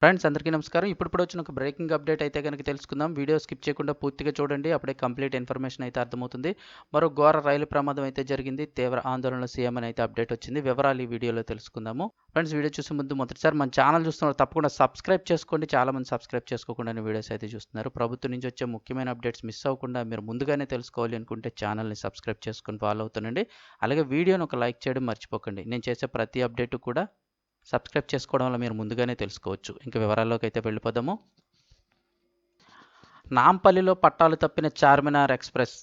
Friends అందరికీ నమస్కారం. ఇప్పుడిప్పుడు వచ్చిన ఒక బ్రేకింగ్ అప్డేట్ అయితే గనుక తెలుసుకుందాం. వీడియో స్కిప్ చేయకుండా పూర్తిగా చూడండి. అప్పుడే కంప్లీట్ ఇన్ఫర్మేషన్ అయితే అర్థమవుతుంది. మరో ఘోర రైలు ప్రమాదం అయితే జరిగింది. తీవ్ర ఆందోళనలో సీఎం అని అయితే అప్డేట్ వచ్చింది. వివరాలు ఈ వీడియోలో తెలుసుకుందాము. ఫ్రెండ్స్ వీడియో చూసే ముందు మొదటిసారి మన ఛానల్ చూస్తున్నారు తప్పకుండా సబ్స్క్రైబ్ చేసుకోండి. చాలామంది సబ్స్క్రైబ్ చేసుకోకుండా వీడియోస్ అయితే చూస్తున్నారు. ప్రభుత్వం నుంచి వచ్చే ముఖ్యమైన అప్డేట్స్ మిస్ అవ్వకుండా మీరు ముందుగానే తెలుసుకోవాలి అనుకుంటే ఛానల్ని సబ్స్క్రైబ్ చేసుకొని ఫాలో అవుతానండి. అలాగే వీడియోని ఒక లైక్ చేయడం మర్చిపోకండి. నేను చేసే ప్రతి అప్డేట్ కూడా సబ్స్క్రైబ్ చేసుకోవడం వల్ల మీరు ముందుగానే తెలుసుకోవచ్చు. ఇంకా వివరాల్లోకి అయితే వెళ్ళిపోదాము. నాంపల్లిలో పట్టాలు తప్పిన చార్మినార్ ఎక్స్ప్రెస్.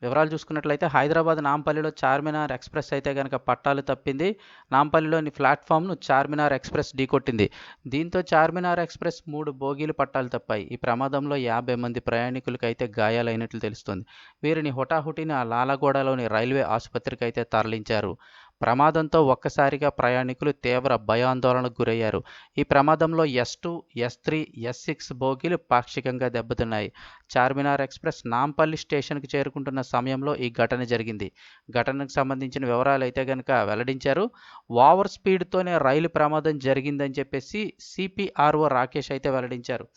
వివరాలు చూసుకున్నట్లయితే హైదరాబాద్ నాంపల్లిలో చార్మినార్ ఎక్స్ప్రెస్ అయితే కనుక పట్టాలు తప్పింది. నాంపల్లిలోని ప్లాట్ఫామ్ను చార్మినార్ ఎక్స్ప్రెస్ ఢీకొట్టింది. దీంతో చార్మినార్ ఎక్స్ప్రెస్ 3 బోగీలు పట్టాలు తప్పాయి. ఈ ప్రమాదంలో 50 మంది ప్రయాణికులకు అయితే గాయాలైనట్లు తెలుస్తోంది. వీరిని హుటాహుటిన లాలగూడలోని రైల్వే ఆసుపత్రికి అయితే తరలించారు. ప్రమాదంతో ఒక్కసారిగా ప్రయాణికులు తీవ్ర భయాందోళనకు గురయ్యారు. ఈ ప్రమాదంలో S2, S3, S6 బోగీలు పాక్షికంగా దెబ్బతిన్నాయి. చార్మినార్ ఎక్స్ప్రెస్ నాంపల్లి స్టేషన్కి చేరుకుంటున్న సమయంలో ఈ ఘటన జరిగింది. ఘటనకు సంబంధించిన వివరాలు అయితే కనుక వెల్లడించారు. ఓవర్ స్పీడ్తోనే రైలు ప్రమాదం జరిగిందని చెప్పేసి సిపిఆర్ఓ రాకేష్ అయితే వెల్లడించారు.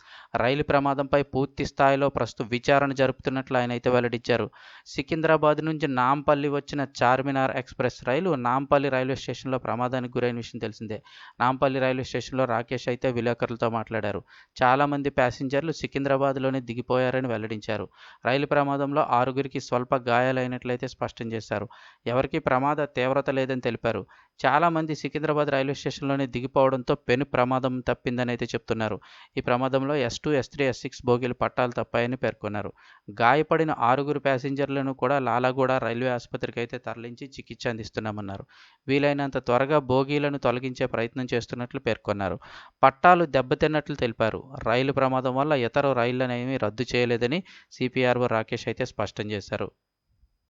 రైలు ప్రమాదంపై పూర్తి స్థాయిలో ప్రస్తుతం విచారణ జరుపుతున్నట్లు ఆయన అయితే వెల్లడించారు. సికింద్రాబాద్ నుంచి నాంపల్లి వచ్చిన చార్మినార్ ఎక్స్ప్రెస్ రైలు నాంపల్లి రైల్వే స్టేషన్లో ప్రమాదానికి గురైన విషయం తెలిసిందే. నాంపల్లి రైల్వే స్టేషన్లో రాకేష్ అయితే విలేకరులతో మాట్లాడారు. చాలామంది ప్యాసింజర్లు సికింద్రాబాద్లోనే దిగిపోయారని వెల్లడించారు. రైలు ప్రమాదంలో 6గురికి స్వల్ప గాయాలైనట్లయితే స్పష్టం చేశారు. ఎవరికీ ప్రమాద తీవ్రత లేదని తెలిపారు. చాలామంది సికింద్రాబాద్ రైల్వే స్టేషన్లోనే దిగిపోవడంతో పెను ప్రమాదం తప్పిందని అయితే చెప్తున్నారు. ఈ ప్రమాదంలో S2, S3, S6 బోగీలు పట్టాలు తప్పాయని పేర్కొన్నారు. గాయపడిన 6గురు ప్యాసింజర్లను కూడా లాలగూడ రైల్వే ఆసుపత్రికి అయితే తరలించి చికిత్స అందిస్తున్నామన్నారు. వీలైనంత త్వరగా బోగీలను తొలగించే ప్రయత్నం చేస్తున్నట్లు పేర్కొన్నారు. పట్టాలు దెబ్బతిన్నట్లు తెలిపారు. రైలు ప్రమాదం వల్ల ఇతర రైళ్లనేమీ రద్దు చేయలేదని సిపిఆర్ఓ రాకేష్ అయితే స్పష్టం చేశారు.